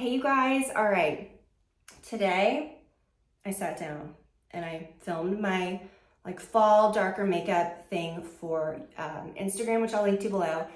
Hey you guys, all right. Today I sat down and I filmed my fall darker makeup thing for Instagram, which I'll link to below.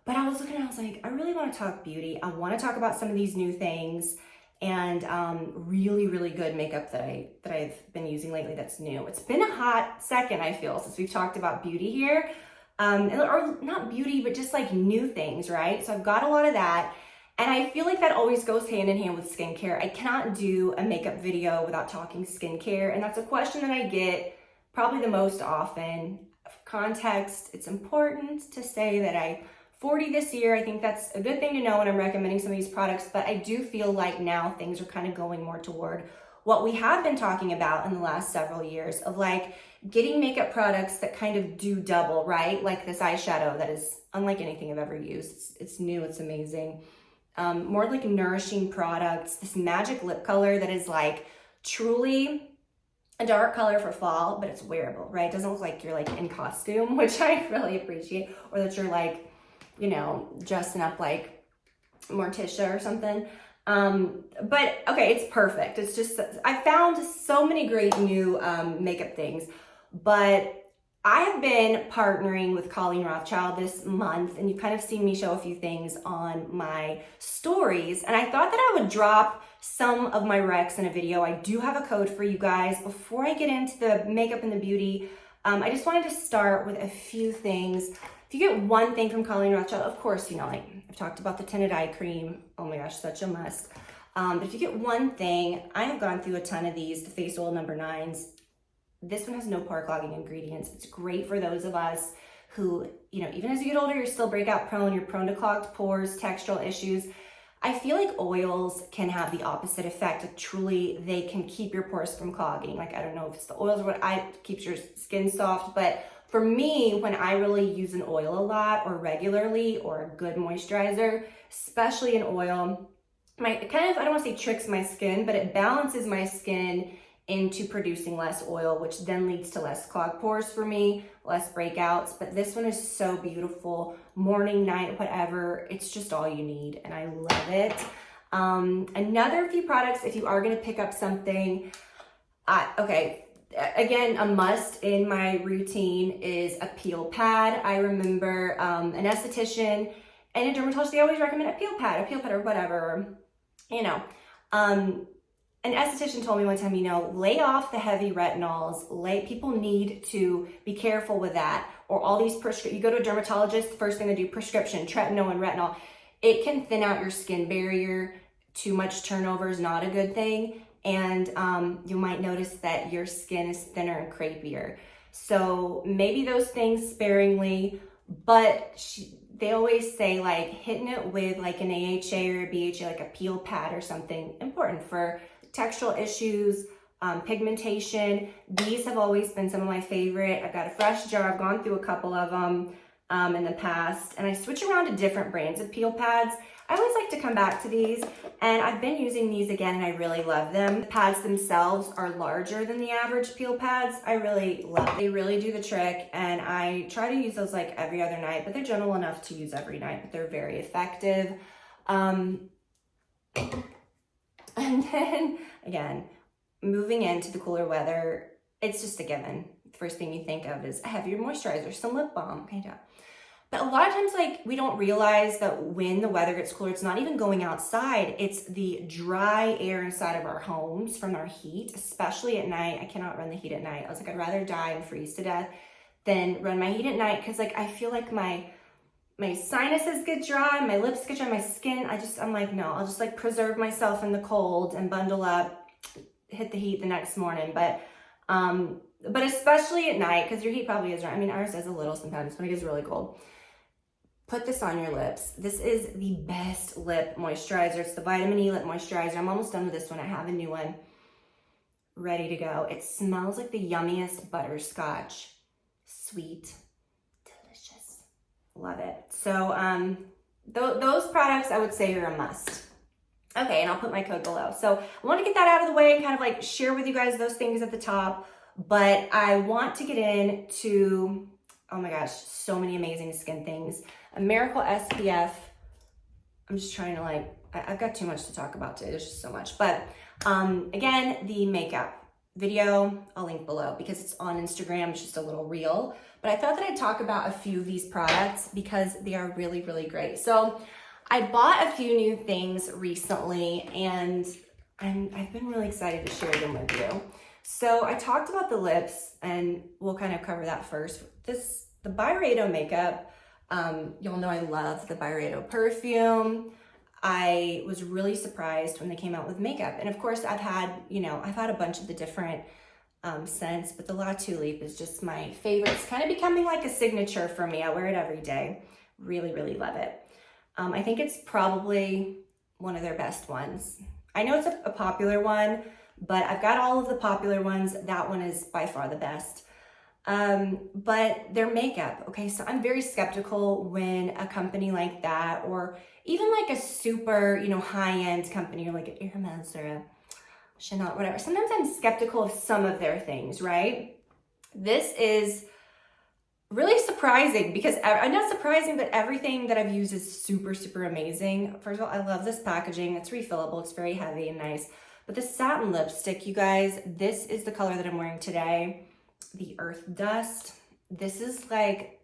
But I was looking and I was like, I really want to talk beauty. I want to talk about some of these new things and really, really good makeup that I've been using lately that's new. It's been a hot second, I feel, since we've talked about beauty here. Or not beauty, but just like new things, right? So I've got a lot of that. And I feel like that always goes hand in hand with skincare. I cannot do a makeup video without talking skincare. And that's a question that I get probably the most often. For context, it's important to say that I'm 40 this year. I think that's a good thing to know when I'm recommending some of these products, but I do feel like now things are kind of going more toward what we have been talking about in the last several years of like getting makeup products that kind of do double, right? Like this eyeshadow that is unlike anything I've ever used. It's new, it's amazing. More like nourishing products, this magic lip color that is like truly a dark color for fall, but it's wearable, right? It doesn't look like you're like in costume, which I really appreciate, or that you're like, you know, dressing up like Morticia or something. But okay, it's perfect. It's just, I found so many great new makeup things, but I have been partnering with Colleen Rothschild this month, and you've kind of seen me show a few things on my stories, and I thought that I would drop some of my recs in a video. I do have a code for you guys. Before I get into the makeup and the beauty, I just wanted to start with a few things. If you get one thing from Colleen Rothschild, of course, you know, like I've talked about the tinted eye cream. Oh my gosh, such a must. But if you get one thing, I have gone through a ton of these, the face oil number 9s. This one has no pore clogging ingredients. It's great for those of us who, you know, even as you get older, you're still breakout prone, you're prone to clogged pores, textural issues. I feel like oils can have the opposite effect. Like truly, they can keep your pores from clogging. Like, I don't know if it's the oils or what keeps your skin soft, but for me, when I really use an oil a lot or regularly or a good moisturizer, especially an oil, it kind of, I don't want to say tricks my skin, but it balances my skin into producing less oil, which then leads to less clogged pores for me, less breakouts. But this one is so beautiful, morning, night, whatever. It's just all you need, and I love it. Another few products, if you are gonna pick up something, okay, again, a must in my routine is a peel pad. I remember an esthetician and a dermatologist, they always recommend a peel pad or whatever, you know. An esthetician told me one time, you know, lay off the heavy retinols. People need to be careful with that. Or all these you go to a dermatologist, first thing they do, prescription, tretinoin and retinol. It can thin out your skin barrier. Too much turnover is not a good thing. And you might notice that your skin is thinner and crepier. So maybe those things sparingly, but they always say like hitting it with like an AHA or a BHA, like a peel pad or something, important for textural issues, pigmentation. These have always been some of my favorite. I've got a fresh jar. I've gone through a couple of them in the past, and I switch around to different brands of peel pads. I always like to come back to these, and I've been using these again, and I really love them. The pads themselves are larger than the average peel pads. I really love them. They really do the trick, and I try to use those like every other night, but they're gentle enough to use every night, but they're very effective. And then, again, moving into the cooler weather, it's just a given. The first thing you think of is a heavier moisturizer, some lip balm, okay, yeah. But a lot of times, like, we don't realize that when the weather gets cooler, it's not even going outside. It's the dry air inside of our homes from our heat, especially at night. I cannot run the heat at night. I was like, I'd rather die and freeze to death than run my heat at night, because, like, I feel like my sinuses get dry, my lips get dry, my skin, I'm like, no, I'll just like preserve myself in the cold and bundle up, hit the heat the next morning. But especially at night, because your heat probably is dry. I mean, ours is a little sometimes when it gets really cold. Put this on your lips. This is the best lip moisturizer. It's the vitamin E lip moisturizer. I'm almost done with this one. I have a new one ready to go. It smells like the yummiest butterscotch. Sweet. Love it. So those products I would say are a must. Okay, and I'll put my code below. So I want to get that out of the way and kind of like share with you guys those things at the top, but I want to get into, oh my gosh, so many amazing skin things. A Miracle SPF. I'm just trying to like I've got too much to talk about today. There's just so much. But again, the makeup video, I'll link below because it's on Instagram. It's just a little reel. But I thought that I'd talk about a few of these products because they are really, really great. So I bought a few new things recently and I've been really excited to share them with you. So I talked about the lips and we'll kind of cover that first. The Byredo makeup, y'all know I love the Byredo perfume. I was really surprised when they came out with makeup. And of course I've had a bunch of the different scents, but the La Tulipe is just my favorite. It's kind of becoming like a signature for me. I wear it every day. Really, really love it. I think it's probably one of their best ones. I know it's a popular one, but I've got all of the popular ones. That one is by far the best. But their makeup, okay, so I'm very skeptical when a company like that, or even like a super, high-end company, or like an Hermes or a Chanel, whatever. Sometimes I'm skeptical of some of their things, right? This is really surprising because, not surprising, but everything that I've used is super, super amazing. First of all, I love this packaging. It's refillable. It's very heavy and nice. But the satin lipstick, you guys, this is the color that I'm wearing today. The Earth Dust. This is like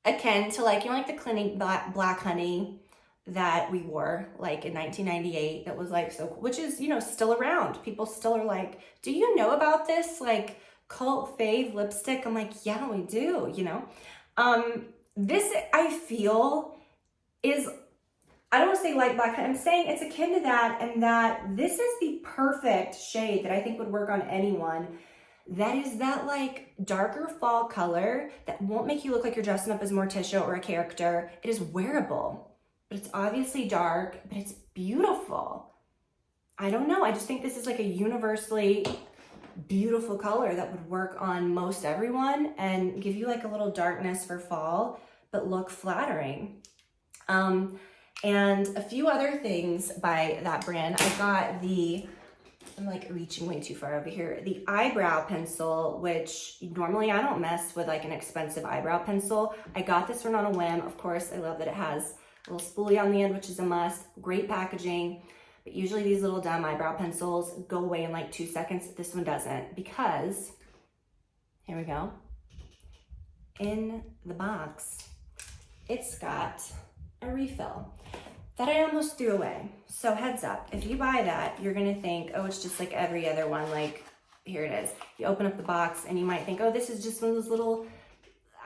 akin to like the Clinique Black Honey that we wore like in 1998. That was like so cool, which is, still around. People still are like, do you know about this like cult fave lipstick? I'm like, yeah, we do, This I feel is, I don't want to say light black, I'm saying it's akin to that, and that this is the perfect shade that I think would work on anyone. That is that like darker fall color that won't make you look like you're dressing up as Morticia or a character. It is wearable, but it's obviously dark, but it's beautiful. I don't know. I just think this is like a universally beautiful color that would work on most everyone and give you like a little darkness for fall, but look flattering. And a few other things by that brand. I got I'm like reaching way too far over here. The eyebrow pencil, which normally I don't mess with like an expensive eyebrow pencil. I got this one on a whim. Of course, I love that it has a little spoolie on the end, which is a must. Great packaging. But usually these little dumb eyebrow pencils go away in like 2 seconds. This one doesn't, because here we go. In the box, it's got a refill that I almost threw away. So heads up, if you buy that, you're gonna think, oh, it's just like every other one, like here it is. You open up the box and you might think, oh, this is just one of those little,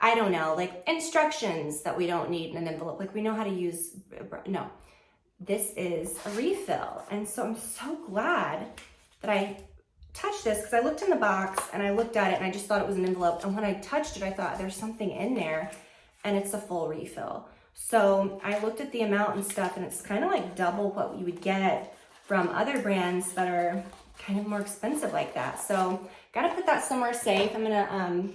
I don't know, like instructions that we don't need in an envelope. Like we know how to use, no, this is a refill. And so I'm so glad that I touched this, because I looked in the box and I looked at it and I just thought it was an envelope. And when I touched it, I thought there's something in there, and it's a full refill. So I looked at the amount and stuff, and it's kind of like double what you would get from other brands that are kind of more expensive like that. So gotta put that somewhere safe. I'm gonna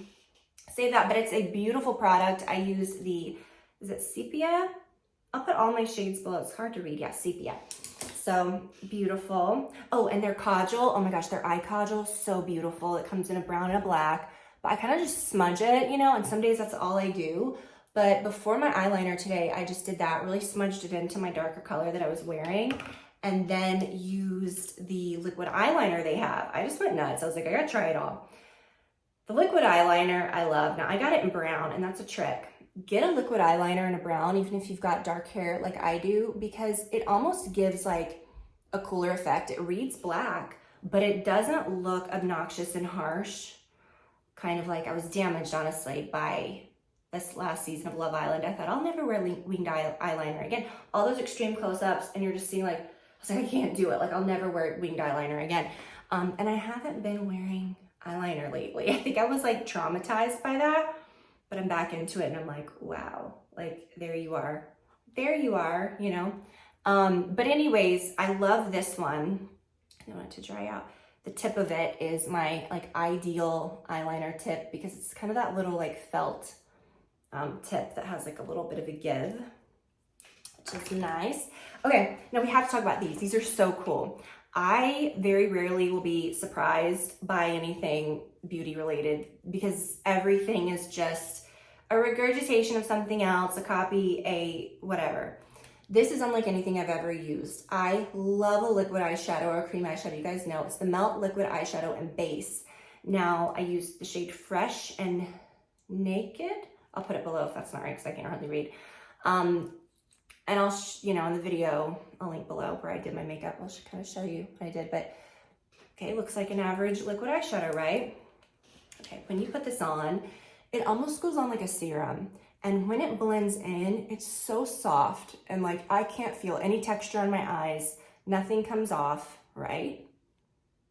save that, but it's a beautiful product. I use is it Sepia? I'll put all my shades below. It's hard to read. Yeah, Sepia. So beautiful. Oh, and their Kajal. Oh my gosh, their eye Kajal, so beautiful. It comes in a brown and a black, but I kind of just smudge it, and some days that's all I do. But before my eyeliner today, I just did that, really smudged it into my darker color that I was wearing, and then used the liquid eyeliner they have. I just went nuts. I was like, I gotta try it all. The liquid eyeliner I love. Now I got it in brown, and that's a trick. Get a liquid eyeliner in a brown, even if you've got dark hair like I do, because it almost gives like a cooler effect. It reads black, but it doesn't look obnoxious and harsh. Kind of like I was damaged, honestly, by this last season of Love Island. I thought I'll never wear winged eyeliner again. All those extreme close-ups, and you're just seeing like, I was like, I can't do it. Like I'll never wear winged eyeliner again. And I haven't been wearing eyeliner lately. I think I was like traumatized by that, but I'm back into it, and I'm like, wow, like there you are, But anyways, I love this one. I want it to dry out. The tip of it is my like ideal eyeliner tip, because it's kind of that little like felt tip that has like a little bit of a give, which is nice. Okay, now we have to talk about these. These are so cool. I very rarely will be surprised by anything beauty related, because everything is just a regurgitation of something else, a copy, a whatever. This is unlike anything I've ever used. I love a liquid eyeshadow or a cream eyeshadow. You guys know it's the Melt Liquid Eyeshadow in Base. Now I use the shade Fresh and Naked. I'll put it below if that's not right because I can't hardly read. And I'll, in the video, I'll link below where I did my makeup. I'll kind of show you what I did, but okay, looks like an average liquid eyeshadow, right? Okay, when you put this on, it almost goes on like a serum. And when it blends in, it's so soft and like I can't feel any texture on my eyes. Nothing comes off, right?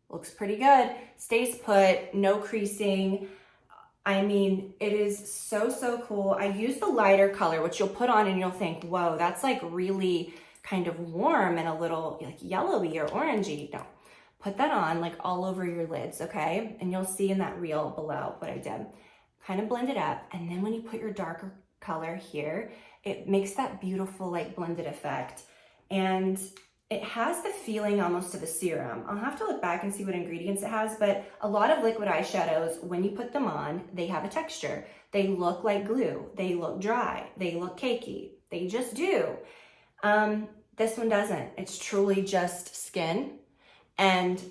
Looks pretty good. Stays put, no creasing. I mean, it is so, so cool. I use the lighter color, which you'll put on and you'll think, whoa, that's like really kind of warm and a little like yellowy or orangey. No, put that on like all over your lids, okay? And you'll see in that reel below what I did. Kind of blend it up. And then when you put your darker color here, it makes that beautiful like blended effect. And it has the feeling almost of a serum. I'll have to look back and see what ingredients it has, but a lot of liquid eyeshadows, when you put them on, they have a texture. They look like glue. They look dry. They look cakey. They just do. This one doesn't. It's truly just skin. And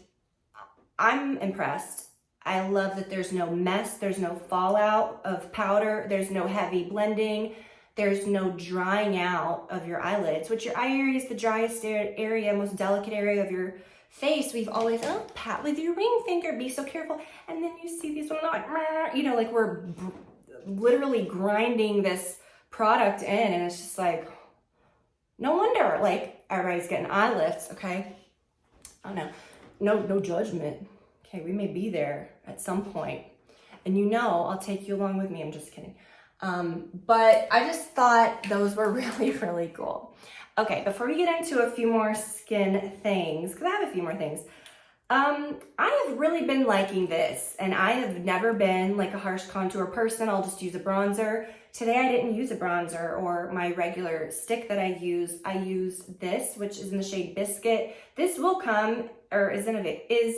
I'm impressed. I love that there's no mess. There's no fallout of powder. There's no heavy blending. There's no drying out of your eyelids, which your eye area is the driest area, most delicate area of your face. We've always, pat with your ring finger, be so careful. And then you see these ones like, like we're literally grinding this product in, and it's just like, no wonder, like everybody's getting eye lifts, okay? I don't know, no judgment. Okay, we may be there at some point. And I'll take you along with me, I'm just kidding. But I just thought those were really, really cool. Okay, before we get into a few more skin things, because I have a few more things, I have really been liking this, and I have never been like a harsh contour person. I'll just use a bronzer. Today I didn't use a bronzer or my regular stick that I use. I used this, which is in the shade Biscuit. This will come, or is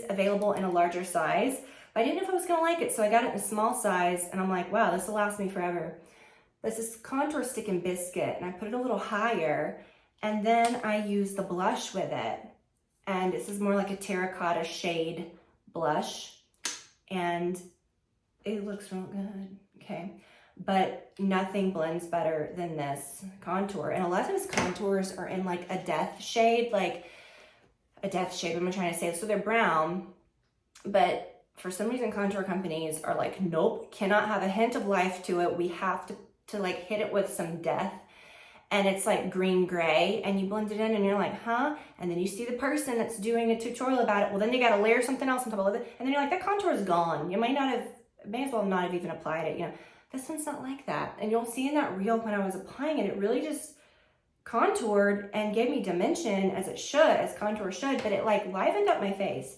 available in a larger size. I didn't know if I was gonna like it, so I got it in a small size, and I'm like, wow, this will last me forever. This is contour stick in Biscuit, and I put it a little higher, and then I use the blush with it. And this is more like a terracotta shade blush, and it looks real good, okay? But nothing blends better than this contour. And a lot of times contours are in like a death shade, what am I trying to say? So they're brown, but for some reason, contour companies are like, nope, cannot have a hint of life to it. We have to like hit it with some death. And it's like green gray, and you blend it in and you're like, huh? And then you see the person that's doing a tutorial about it. Well, then they got to layer something else on top of it. And then you're like, that contour is gone. You may as well not have even applied it. This one's not like that. And you'll see in that reel when I was applying it, it really just contoured and gave me dimension as contour should, but it like livened up my face.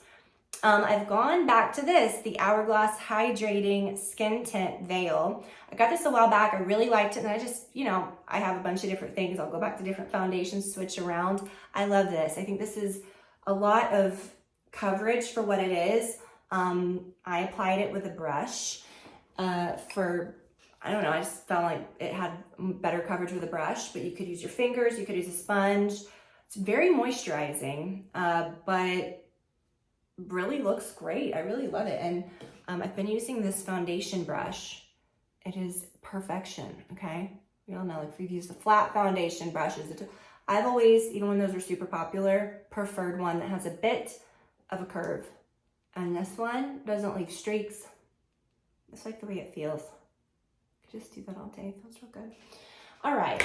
I've gone back to the Hourglass Hydrating Skin Tint Veil. I got this a while back. I really liked it, and I just, I have a bunch of different things. I'll go back to different foundations, switch around. I love this. I think this is a lot of coverage for what it is. I applied it with a brush I don't know, I just felt like it had better coverage with a brush, but you could use your fingers, you could use a sponge. It's very moisturizing, but really looks great. I really love it. And I've been using this foundation brush. It is perfection, okay? We all know, like, we've used the flat foundation brushes. I've always, even when those are super popular, preferred one that has a bit of a curve. And this one doesn't leave streaks. It's like the way it feels. Just do that all day. It feels real good. All right,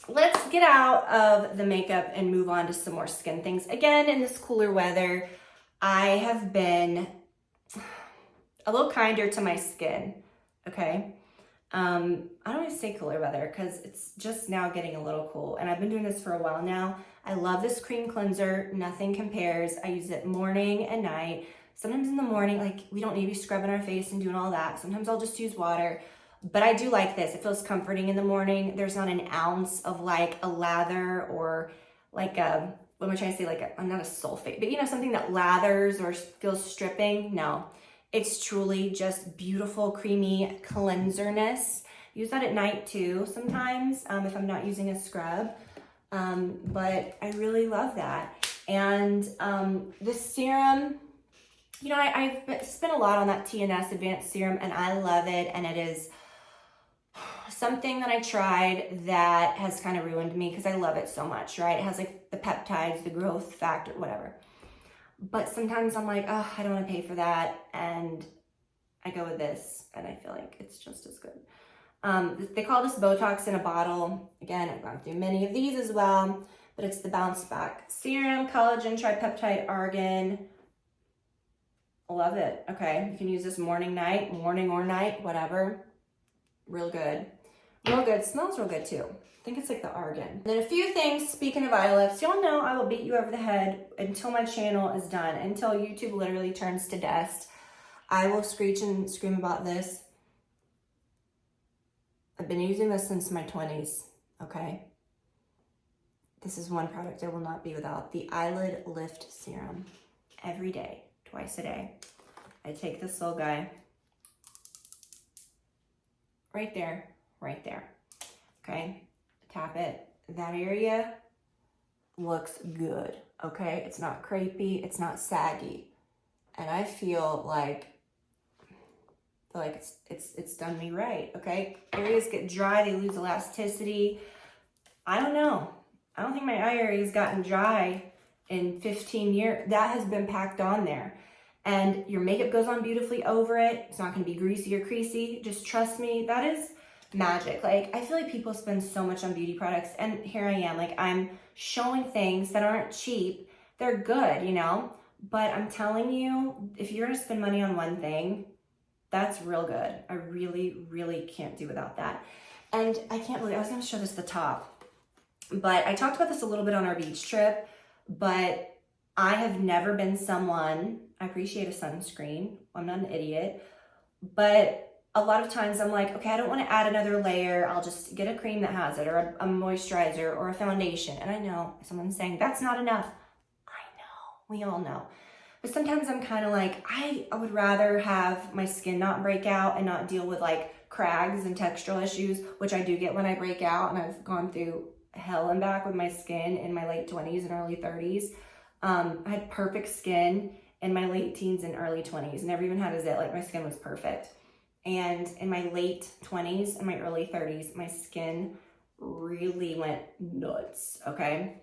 let's get out of the makeup and move on to some more skin things. Again, in this cooler weather, I have been a little kinder to my skin, okay? I don't even say cooler weather because it's just now getting a little cool, and I've been doing this for a while now. I love this cream cleanser. Nothing compares. I use it morning and night. Sometimes in the morning, like, we don't need to be scrubbing our face and doing all that. Sometimes I'll just use water. But I do like this. It feels comforting in the morning. There's not an ounce of like a lather or like a, what am I trying to say? Like I'm not a sulfate, but something that lathers or feels stripping. No, it's truly just beautiful, creamy cleanserness. Use that at night too sometimes if I'm not using a scrub. But I really love that. And this serum, you know, I've spent a lot on that TNS Advanced Serum, and I love it. And it is something that I tried that has kind of ruined me because I love it so much, right? It has like the peptides, the growth factor, whatever. But sometimes I'm like, oh, I don't want to pay for that. And I go with this, and I feel like it's just as good. They call this Botox in a bottle. Again, I've gone through many of these as well, but it's the Bounce Back Serum, Collagen, Tripeptide, Argan. Love it. Okay, you can use this morning or night, whatever. Real good. Real good. Smells real good too. I think it's like the Argan. And then a few things, speaking of eye lifts, y'all know I will beat you over the head until my channel is done, until YouTube literally turns to dust. I will screech and scream about this. I've been using this since my 20s, okay? This is one product I will not be without. The Eyelid Lift Serum. Every day, twice a day. I take this little guy. Right there, okay? Tap it. That area looks good, okay? It's not crepey, it's not saggy. And I feel like it's done me right, okay? Areas get dry, they lose elasticity. I don't know. I don't think my eye area has gotten dry in 15 years. That has been packed on there. And your makeup goes on beautifully over it. It's not gonna be greasy or creasy. Just trust me, that is magic. Like, I feel like people spend so much on beauty products, and here I am, like, I'm showing things that aren't cheap. They're good, you know? But I'm telling you, if you're gonna spend money on one thing, that's real good. I really, really can't do without that. And I can't believe, I was gonna show this the top, but I talked about this a little bit on our beach trip, but I have never been someone, I appreciate a sunscreen, I'm not an idiot, but a lot of times I'm like, okay, I don't wanna add another layer, I'll just get a cream that has it, or a moisturizer, or a foundation. And I know someone's saying, that's not enough. I know, we all know. But sometimes I'm kind of like, I would rather have my skin not break out and not deal with like crags and textural issues, which I do get when I break out, and I've gone through hell and back with my skin in my late 20s and early 30s. I had perfect skin in my late teens and early 20s. Never even had a zit, like my skin was perfect. And in my late 20s and my early 30s, my skin really went nuts, okay?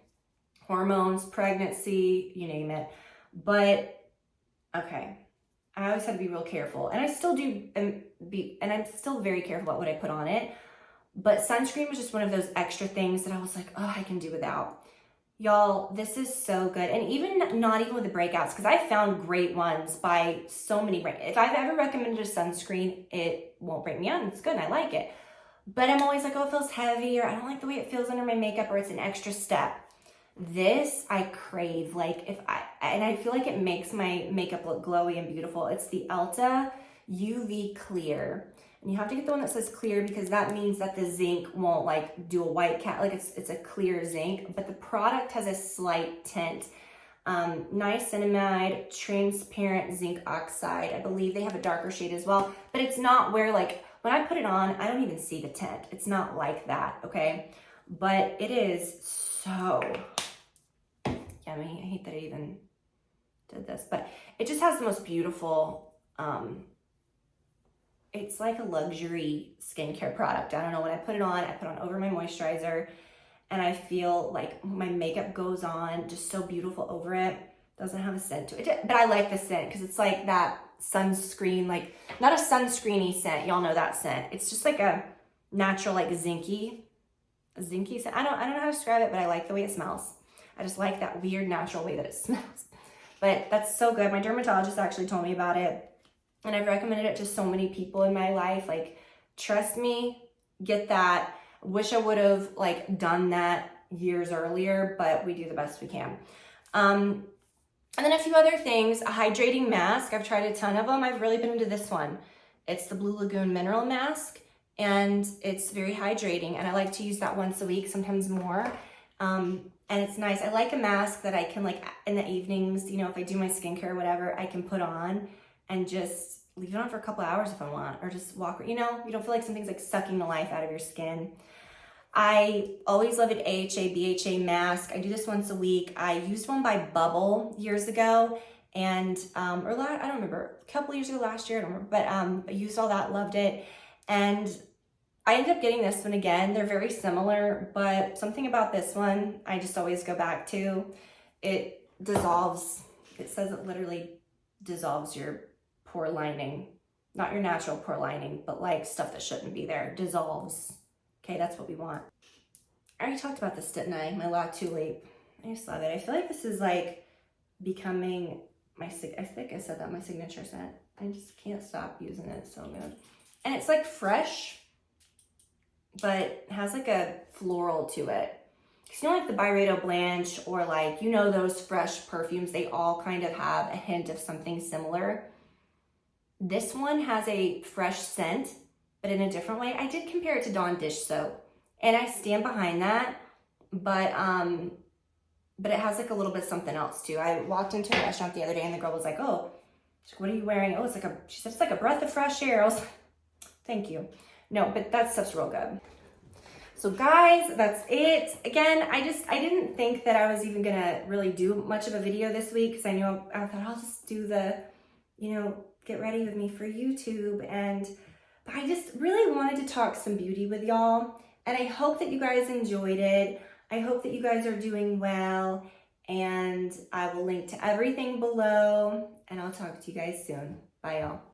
Hormones, pregnancy, you name it. But, okay, I always had to be real careful. And I still do, and I'm still very careful about what I put on it. But sunscreen was just one of those extra things that I was like, oh, I can do without. Y'all, this is so good. And even not even with the breakouts, because I found great ones by so many brands. If I've ever recommended a sunscreen, it won't break me out. It's good and I like it. But I'm always like, oh, it feels heavy, or I don't like the way it feels under my makeup, or it's an extra step. This I crave. Like, and I feel like it makes my makeup look glowy and beautiful. It's the Elta UV Clear. And you have to get the one that says clear, because that means that the zinc won't like do a white cat, like it's a clear zinc, but the product has a slight tint. Niacinamide, transparent zinc oxide. I believe they have a darker shade as well, but it's not where, like, when I put it on, I don't even see the tint. It's not like that, okay? But it is so yummy. I hate that I even did this, but it just has the most beautiful, it's like a luxury skincare product. I don't know, when I put it on over my moisturizer, and I feel like my makeup goes on just so beautiful over it. Doesn't have a scent to it, but I like the scent because it's like that sunscreen, like not a sunscreeny scent. Y'all know that scent. It's just like a natural, like zinky scent. I don't know how to describe it, but I like the way it smells. I just like that weird natural way that it smells. But that's so good. My dermatologist actually told me about it, and I've recommended it to so many people in my life. Like, trust me, get that. Wish I would have like done that years earlier, but we do the best we can. And then a few other things. A hydrating mask. I've tried a ton of them. I've really been into this one. It's the Blue Lagoon Mineral Mask, and it's very hydrating, and I like to use that once a week, sometimes more. And it's nice. I like a mask that I can, like, in the evenings, you know, if I do my skincare or whatever, I can put on and just leave it on for a couple hours if I want, or just walk, you know, you don't feel like something's like sucking the life out of your skin. I always loved an AHA, BHA mask. I do this once a week. I used one by Bubble years ago, and I don't remember, a couple years ago, last year, I don't remember, but I used all that, loved it. And I ended up getting this one again. They're very similar, but something about this one I just always go back to. It dissolves. It says it literally dissolves your pore lining. Not your natural pore lining, but like stuff that shouldn't be there. Dissolves. Okay, that's what we want. I already talked about this, didn't I? My La Tulip. I just love it. I feel like this is like becoming I think I said that, my signature scent. I just can't stop using it. It's so good. And it's like fresh, but has like a floral to it. Because you know, like the Byredo Blanche or like, you know, those fresh perfumes, they all kind of have a hint of something similar. This one has a fresh scent, but in a different way. I did compare it to Dawn dish soap, and I stand behind that, but it has like a little bit something else too. I walked into a restaurant the other day and the girl was like, oh, what are you wearing? Oh, she said, it's like a breath of fresh air. I was like, thank you. No, but that stuff's real good. So guys, that's it. Again, I didn't think that I was even gonna really do much of a video this week, because I thought I'll just do the, you know, get ready with me for YouTube. But I just really wanted to talk some beauty with y'all. And I hope that you guys enjoyed it. I hope that you guys are doing well. And I will link to everything below. And I'll talk to you guys soon. Bye, y'all.